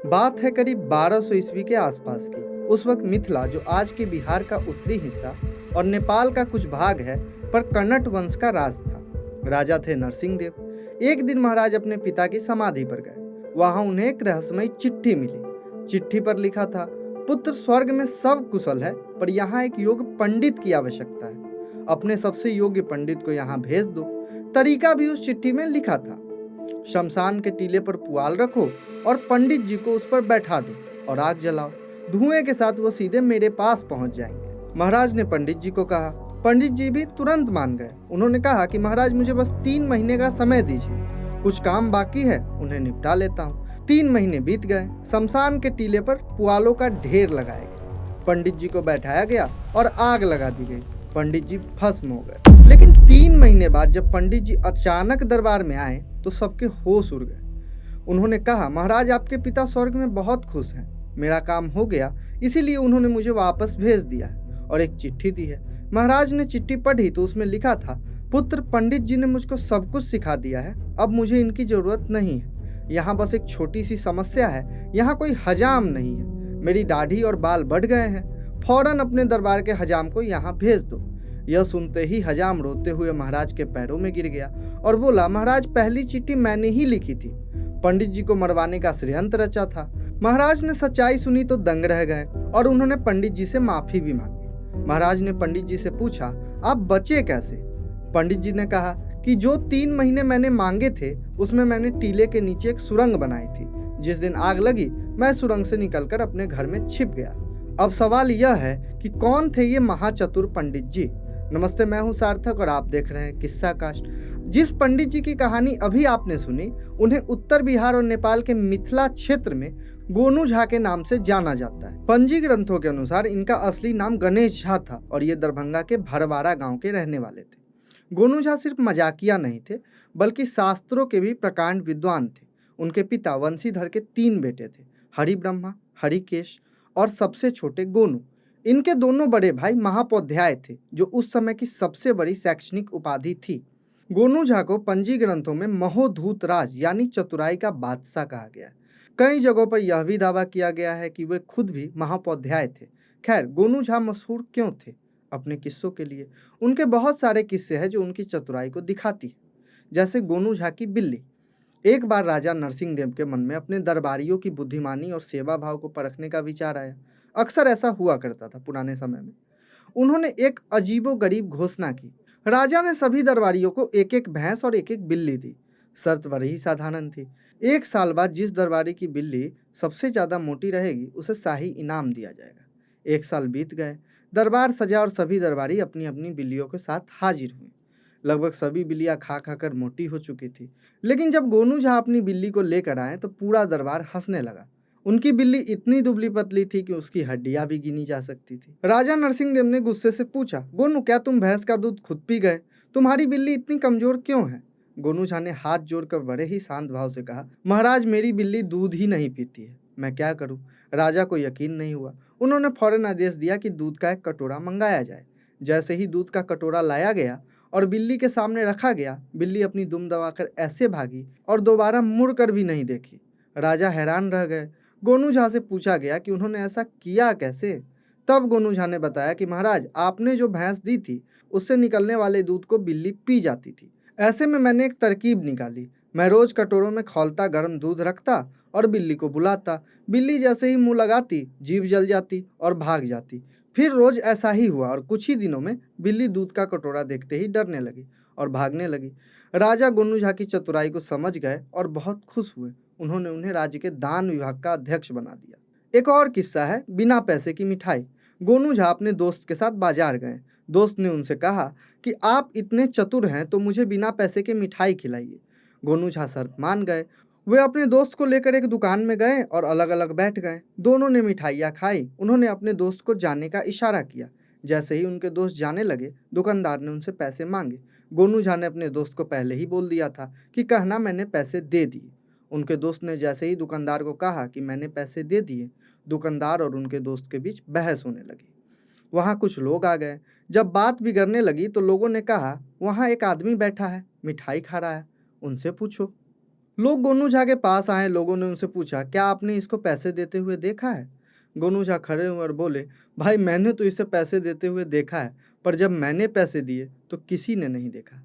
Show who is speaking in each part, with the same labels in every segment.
Speaker 1: बात है करीब 1200 ईस्वी के आसपास की। उस वक्त मिथिला, जो आज के बिहार का उत्तरी हिस्सा और नेपाल का कुछ भाग है, पर कन्नट वंश का राज था। राजा थे नरसिंह देव। एक दिन महाराज अपने पिता की समाधि पर गए। वहां उन्हें एक रहस्यमयी चिट्ठी मिली। चिट्ठी पर लिखा था, पुत्र, स्वर्ग में सब कुशल है, पर यहाँ एक योग्य पंडित की आवश्यकता है। अपने सबसे योग्य पंडित को यहाँ भेज दो। तरीका भी उस चिट्ठी में लिखा था। शमशान के टीले पर पुआल रखो और पंडित जी को उस पर बैठा दो और आग जलाओ। धुएं के साथ वो सीधे मेरे पास पहुंच जाएंगे। महाराज ने पंडित जी को कहा। पंडित जी भी तुरंत मान गए। उन्होंने कहा कि महाराज, मुझे बस 3 महीने का समय दीजिए। कुछ काम बाकी है, उन्हें निपटा लेता हूँ। 3 महीने बीत गए। शमशान के टीले पर पुआलों का ढेर लगाया गया। पंडित जी को बैठाया गया और आग लगा दी गई। पंडित जी भस्म हो गए। लेकिन 3 महीने बाद जब पंडित जी अचानक दरबार में आए तो सबके होश उड़ गए। उन्होंने कहा, महाराज, आपके पिता स्वर्ग में बहुत खुश हैं। मेरा काम हो गया, इसीलिए उन्होंने मुझे वापस भेज दिया है और एक चिट्ठी दी है। महाराज ने चिट्ठी पढ़ी तो उसमें लिखा था, पुत्र, पंडित जी ने मुझको सब कुछ सिखा दिया है। अब मुझे इनकी जरूरत नहीं है। यहाँ बस एक छोटी सी समस्या है। यहाँ कोई हजाम नहीं है। मेरी दाढ़ी और बाल बढ़ गए हैं। फौरन अपने दरबार के हजाम को यहाँ भेज दो। यह सुनते ही हजाम रोते हुए महाराज के पैरों में गिर गया और बोला, महाराज, पहली चिट्ठी मैंने ही लिखी थी। पंडित जी को मरवाने का षड्यंत्र रचा था। महाराज ने सच्चाई सुनी तो दंग रह गए और उन्होंने पंडित जी से माफी भी मांगी। महाराज ने पंडित जी से पूछा, आप बचे कैसे? पंडित जी ने कहा कि जो 3 महीने मैंने मांगे थे, उसमें मैंने टीले के नीचे एक सुरंग बनाई थी। जिस दिन आग लगी, मैं सुरंग से निकलकर अपने घर में छिप गया। अब सवाल यह है कि कौन थे ये महाचतुर पंडित जी? नमस्ते, मैं हूं सार्थक और आप देख रहे हैं किस्सा कास्ट। जिस पंडित जी की कहानी अभी आपने सुनी, उन्हें उत्तर बिहार और नेपाल के मिथिला क्षेत्र में गोनू झा के नाम से जाना जाता है। पंजी ग्रंथों के अनुसार इनका असली नाम गणेश झा था और ये दरभंगा के भरवाड़ा गांव के रहने वाले थे। गोनू झा सिर्फ मजाकिया नहीं थे, बल्कि शास्त्रों के भी प्रकांड विद्वान थे। उनके पिता वंशीधर के 3 बेटे थे, हरिब्रह्मा, हरिकेश और सबसे छोटे गोनू। इनके दोनों बड़े भाई महापोध्याय थे, जो उस समय की सबसे बड़ी शैक्षणिक उपाधि थी। गोनू झा को पंजी ग्रंथों में महोधूत राज यानी चतुराई का बादशाह कहा गया है। कई जगहों पर यह भी दावा किया गया है कि वे खुद भी महापोध्याय थे। खैर, गोनू झा मशहूर क्यों थे? अपने किस्सों के लिए। उनके बहुत सारे किस्से हैं जो उनकी चतुराई को दिखाती है। जैसे गोनू झा की बिल्ली। एक बार राजा नरसिंह देव के मन में अपने दरबारियों की बुद्धिमानी और सेवा भाव को परखने का विचार आया। अक्सर ऐसा हुआ करता था पुराने समय में। उन्होंने एक अजीबोगरीब घोषणा की। राजा ने सभी दरबारियों को एक एक भैंस और एक एक बिल्ली दी। शर्त बड़ी साधारण थी। 1 साल बाद जिस दरबारी की बिल्ली सबसे ज्यादा मोटी रहेगी, उसे शाही इनाम दिया जाएगा। 1 साल बीत गए। दरबार सजा और सभी दरबारी अपनी अपनी बिल्लियों के साथ हाजिर हुए। लगभग सभी बिल्लियां खा खा कर मोटी हो चुकी थी। लेकिन जब गोनू झा अपनी बिल्ली को लेकर आए तो पूरा दरबार हंसने लगा। उनकी बिल्ली इतनी दुबली पतली थी कि उसकी हड्डियां भी गिनी जा सकती थी। राजा नरसिंह देव ने गुस्से से पूछा, गोनू, क्या तुम भैंस का दूध खुद पी गए? तुम्हारी बिल्ली इतनी कमजोर क्यों है? गोनू झा ने हाथ जोड़कर बड़े ही शांत भाव से कहा, महाराज, मेरी बिल्ली दूध ही नहीं पीती है। मैं क्या करूं? राजा को यकीन नहीं हुआ। उन्होंने फौरन आदेश दिया कि दूध का एक कटोरा मंगाया जाए। जैसे ही दूध का कटोरा लाया गया और बिल्ली के सामने रखा गया, बिल्ली अपनी दुम दबाकर ऐसे भागी और दोबारा मुड़कर भी नहीं देखी। राजा हैरान रह गए। गोनू झा से पूछा गया कि उन्होंने ऐसा किया कैसे। तब गोनू झा ने बताया कि महाराज, आपने जो भैंस दी थी, उससे निकलने वाले दूध को बिल्ली पी जाती थी। ऐसे में मैंने एक तरकीब निकाली। मैं रोज कटोरों में खौलता गर्म दूध रखता और बिल्ली को बुलाता। बिल्ली जैसे ही मुंह लगाती, जीभ जल जाती और भाग जाती। फिर रोज ऐसा ही हुआ और कुछ ही दिनों में बिल्ली दूध का कटोरा देखते ही डरने लगी और भागने लगी। राजा गोनू झा की चतुराई को समझ गए और बहुत खुश हुए। उन्होंने उन्हें राज्य के दान विभाग का अध्यक्ष बना दिया। एक और किस्सा है, बिना पैसे की मिठाई। गोनू झा अपने दोस्त के साथ बाजार गए। दोस्त ने उनसे कहा कि आप इतने चतुर हैं तो मुझे बिना पैसे के मिठाई खिलाइए। गोनू झा शर्त मान गए। वे अपने दोस्त को लेकर एक दुकान में गए और अलग अलग बैठ गए। दोनों ने मिठाइयाँ खाई। उन्होंने अपने दोस्त को जाने का इशारा किया। जैसे ही उनके दोस्त जाने लगे, दुकानदार ने उनसे पैसे मांगे। गोनू झा ने अपने दोस्त को पहले ही बोल दिया था कि कहना मैंने पैसे दे दिए। उनके दोस्त ने जैसे ही दुकानदार को कहा कि मैंने पैसे दे दिए, दुकानदार और उनके दोस्त के बीच बहस होने लगी। वहाँ कुछ लोग आ गए। जब बात बिगड़ने लगी तो लोगों ने कहा, वहाँ एक आदमी बैठा है, मिठाई खा रहा है, उनसे पूछो। लोग गोनू झा के पास आए। लोगों ने उनसे पूछा, क्या आपने इसको पैसे देते हुए देखा है? गोनू झा खड़े हुए और बोले, भाई मैंने तो इसे पैसे देते हुए देखा है, पर जब मैंने पैसे दिए तो किसी ने नहीं देखा।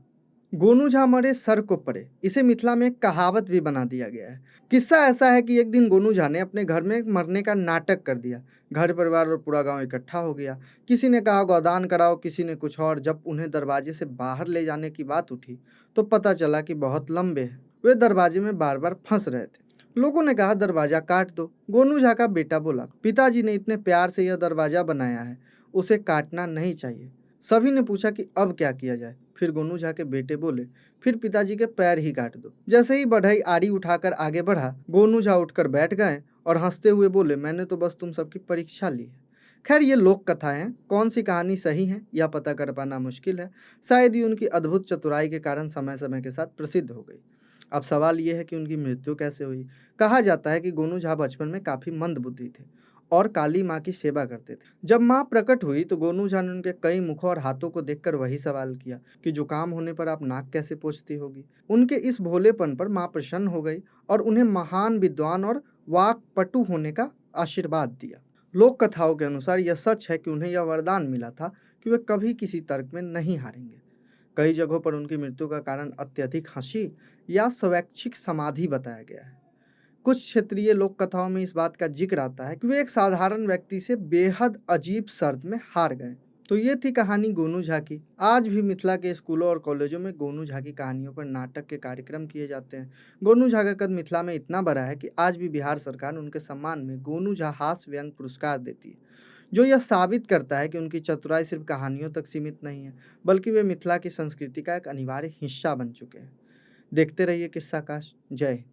Speaker 1: गोनू झा मरे सर को पड़े, इसे मिथिला में एक कहावत भी बना दिया गया है। किस्सा ऐसा है कि एक दिन गोनू झा ने अपने घर में एक मरने का नाटक कर दिया। घर परिवार और पूरा गांव इकट्ठा हो गया। किसी ने कहा गोदान कराओ, किसी ने कुछ और। जब उन्हें दरवाजे से बाहर ले जाने की बात उठी तो पता चला कि बहुत लंबे हैं। वे दरवाजे में बार बार फंस रहे थे। लोगों ने कहा दरवाजा काट दो। गोनू झा का बेटा बोला, पिताजी ने इतने प्यार से यह दरवाजा बनाया है, उसे काटना नहीं चाहिए। सभी ने पूछा कि अब क्या किया जाए। फिर गोनू झा के बेटे बोले, फिर पिताजी के पैर ही काट दो। जैसे ही बढ़ई आड़ी उठाकर आगे बढ़ा, गोनू झा उठकर बैठ गए और हंसते हुए बोले, मैंने तो बस तुम सबकी परीक्षा ली है। खैर ये लोक कथाएं हैं, कौन सी कहानी सही है यह पता कर पाना मुश्किल है। शायद ही उनकी अद्भुत चतुराई के कारण समय समय के साथ प्रसिद्ध हो गई। अब सवाल ये है कि उनकी मृत्यु कैसे हुई। कहा जाता है कि गोनू झा बचपन में काफी मंदबुद्धि थे और काली माँ की सेवा करते थे। जब माँ प्रकट हुई तो गोनू झा ने उनके कई मुखों और हाथों को देखकर वही सवाल किया कि जुकाम होने पर आप नाक कैसे पोंछती होगी। उनके इस भोलेपन पर माँ प्रसन्न हो गई और उन्हें महान विद्वान और वाक्पटु होने का आशीर्वाद दिया। लोक कथाओं के अनुसार यह सच है कि उन्हें यह वरदान मिला था कि वे कभी किसी तर्क में नहीं हारेंगे। कई जगहों पर उनकी मृत्यु का कारण अत्यधिक हंसी या स्वैच्छिक समाधि बताया गया है। कुछ क्षेत्रीय लोक कथाओं में इस बात का जिक्र आता है कि वे एक साधारण व्यक्ति से बेहद अजीब शर्त में हार गए। तो ये थी कहानी गोनू झा की। आज भी मिथिला के स्कूलों और कॉलेजों में गोनू झा की कहानियों पर नाटक के कार्यक्रम किए जाते हैं। गोनू झा का कद मिथिला में इतना बड़ा है कि आज भी बिहार सरकार उनके सम्मान में गोनू झा हास्य व्यंग पुरस्कार देती है, जो यह साबित करता है कि उनकी चतुराई सिर्फ कहानियों तक सीमित नहीं है, बल्कि वे मिथिला की संस्कृति का एक अनिवार्य हिस्सा बन चुके हैं। देखते रहिए किस्सा काश। जय हिंद।